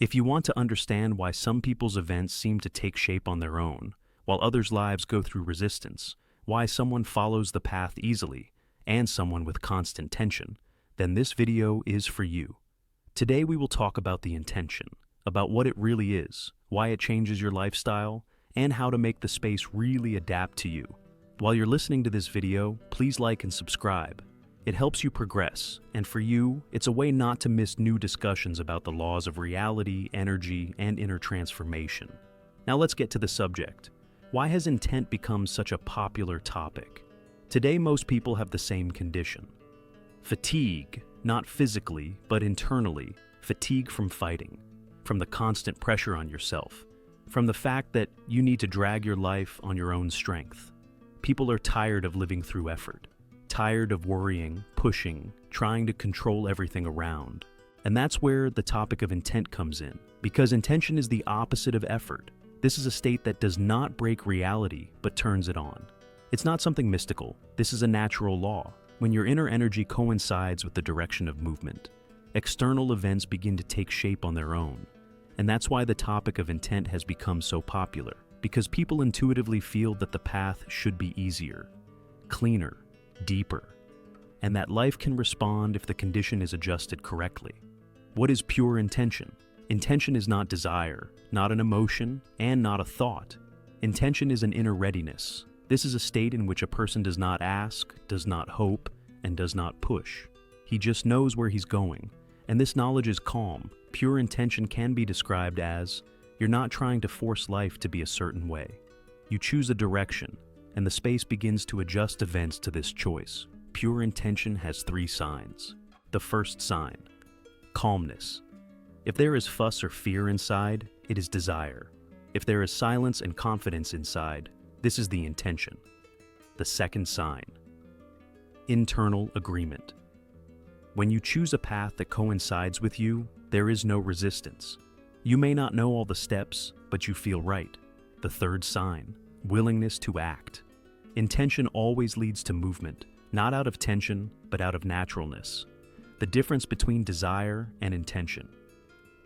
If you want to understand why some people's events seem to take shape on their own, while others' lives go through resistance, why someone follows the path easily, and someone with constant tension, then this video is for you. Today we will talk about the intention, about what it really is, why it changes your lifestyle, and how to make the space really adapt to you. While you're listening to this video, please like and subscribe. It helps you progress, and for you, it's a way not to miss new discussions about the laws of reality, energy, and inner transformation. Now let's get to the subject. Why has intent become such a popular topic? Today most people have the same condition. Fatigue, not physically, but internally, fatigue from fighting, from the constant pressure on yourself, from the fact that you need to drag your life on your own strength. People are tired of living through effort, tired of worrying, pushing, trying to control everything around. And that's where the topic of intent comes in, because intention is the opposite of effort. This is a state that does not break reality, but turns it on. It's not something mystical. This is a natural law. When your inner energy coincides with the direction of movement, external events begin to take shape on their own. And that's why the topic of intent has become so popular, because people intuitively feel that the path should be easier, cleaner, deeper, and that life can respond if the condition is adjusted correctly. What is pure intention? Intention is not desire, not an emotion, and not a thought. Intention is an inner readiness. This is a state in which a person does not ask, does not hope, and does not push. He just knows where he's going, and this knowledge is calm. Pure intention can be described as, you're not trying to force life to be a certain way. You choose a direction, and the space begins to adjust events to this choice. Pure intention has 3 signs. The first sign, calmness. If there is fuss or fear inside, it is desire. If there is silence and confidence inside, this is the intention. The second sign, internal agreement. When you choose a path that coincides with you, there is no resistance. You may not know all the steps, but you feel right. The third sign, willingness to act. Intention always leads to movement, not out of tension, but out of naturalness. The difference between desire and intention.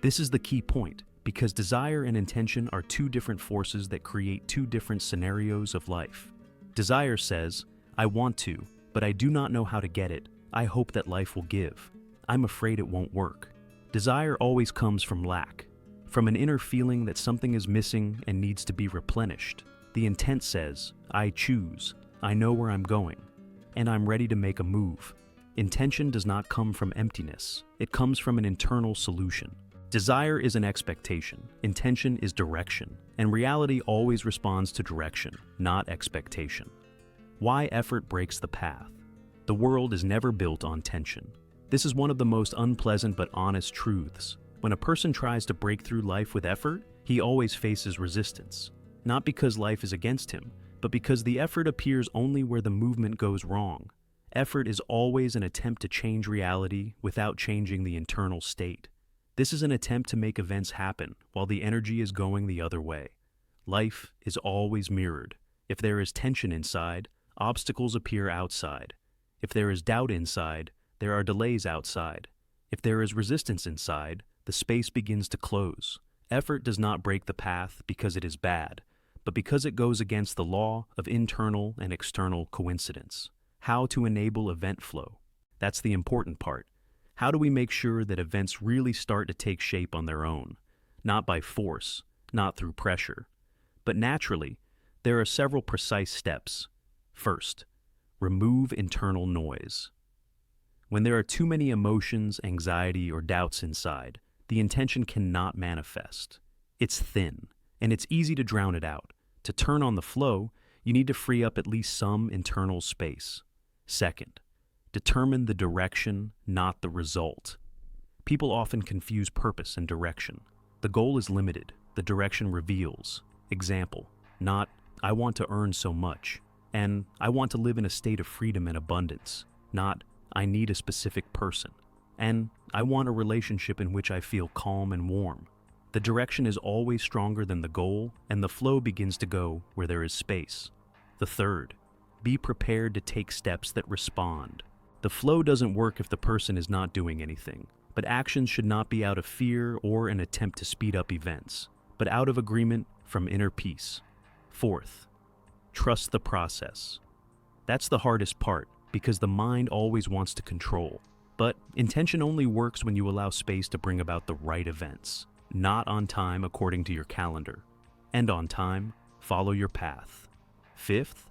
This is the key point, because desire and intention are 2 different forces that create 2 different scenarios of life. Desire says, I want to, but I do not know how to get it. I hope that life will give. I'm afraid it won't work. Desire always comes from lack, from an inner feeling that something is missing and needs to be replenished. The intent says, I choose, I know where I'm going, and I'm ready to make a move. Intention does not come from emptiness. It comes from an internal solution. Desire is an expectation. Intention is direction. And reality always responds to direction, not expectation. Why effort breaks the path? The world is never built on tension. This is one of the most unpleasant but honest truths. When a person tries to break through life with effort, he always faces resistance. Not because life is against him, but because the effort appears only where the movement goes wrong. Effort is always an attempt to change reality without changing the internal state. This is an attempt to make events happen while the energy is going the other way. Life is always mirrored. If there is tension inside, obstacles appear outside. If there is doubt inside, there are delays outside. If there is resistance inside, the space begins to close. Effort does not break the path because it is bad, but because it goes against the law of internal and external coincidence. How to enable event flow. That's the important part. How do we make sure that events really start to take shape on their own? Not by force, not through pressure, but naturally. There are several precise steps. First, remove internal noise. When there are too many emotions, anxiety, or doubts inside, the intention cannot manifest. It's thin, and it's easy to drown it out. To turn on the flow, you need to free up at least some internal space. Second, determine the direction, not the result. People often confuse purpose and direction. The goal is limited, the direction reveals. Example, not, I want to earn so much, and I want to live in a state of freedom and abundance. Not, I need a specific person, and I want a relationship in which I feel calm and warm. The direction is always stronger than the goal, and the flow begins to go where there is space. The third, be prepared to take steps that respond. The flow doesn't work if the person is not doing anything. But actions should not be out of fear or an attempt to speed up events, but out of agreement from inner peace. Fourth, trust the process. That's the hardest part because the mind always wants to control. But intention only works when you allow space to bring about the right events, not on time according to your calendar. And on time, follow your path. Fifth,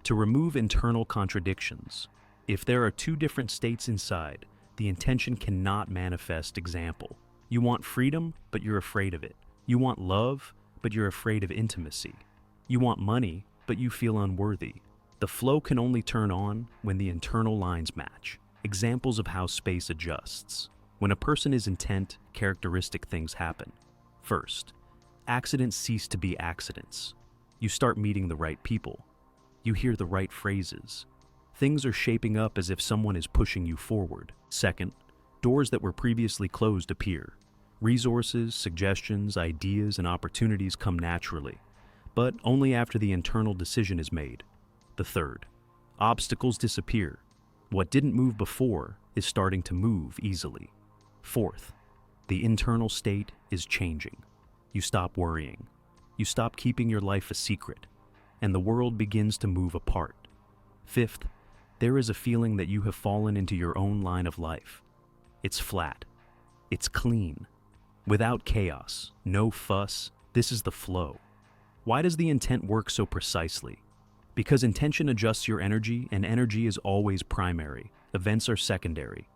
to remove internal contradictions. If there are two different states inside, the intention cannot manifest. Example, you want freedom, but you're afraid of it. You want love, but you're afraid of intimacy. You want money, but you feel unworthy. The flow can only turn on when the internal lines match. Examples of how space adjusts. When a person is intent, characteristic things happen. First, accidents cease to be accidents. You start meeting the right people. You hear the right phrases. Things are shaping up as if someone is pushing you forward. Second, doors that were previously closed appear. Resources, suggestions, ideas, and opportunities come naturally, but only after the internal decision is made. The third, obstacles disappear. What didn't move before is starting to move easily. Fourth, the internal state is changing. You stop worrying. You stop keeping your life a secret, and the world begins to move apart. Fifth, there is a feeling that you have fallen into your own line of life. It's flat. It's clean. Without chaos, no fuss, this is the flow. Why does the intent work so precisely? Because intention adjusts your energy, and energy is always primary. Events are secondary.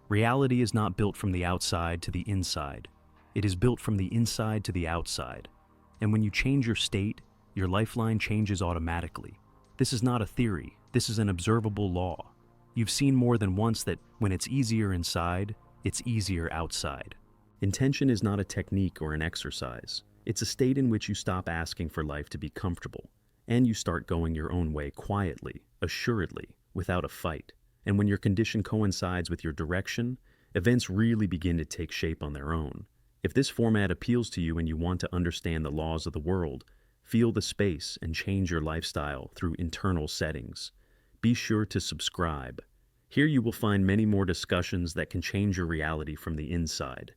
Reality is not built from the outside to the inside. It is built from the inside to the outside. And when you change your state, your lifeline changes automatically. This is not a theory. This is an observable law. You've seen more than once that when it's easier inside, it's easier outside. Intention is not a technique or an exercise. It's a state in which you stop asking for life to be comfortable, and you start going your own way quietly, assuredly, without a fight. And when your condition coincides with your direction, events really begin to take shape on their own. If this format appeals to you and you want to understand the laws of the world, feel the space and change your lifestyle through internal settings, be sure to subscribe. Here you will find many more discussions that can change your reality from the inside.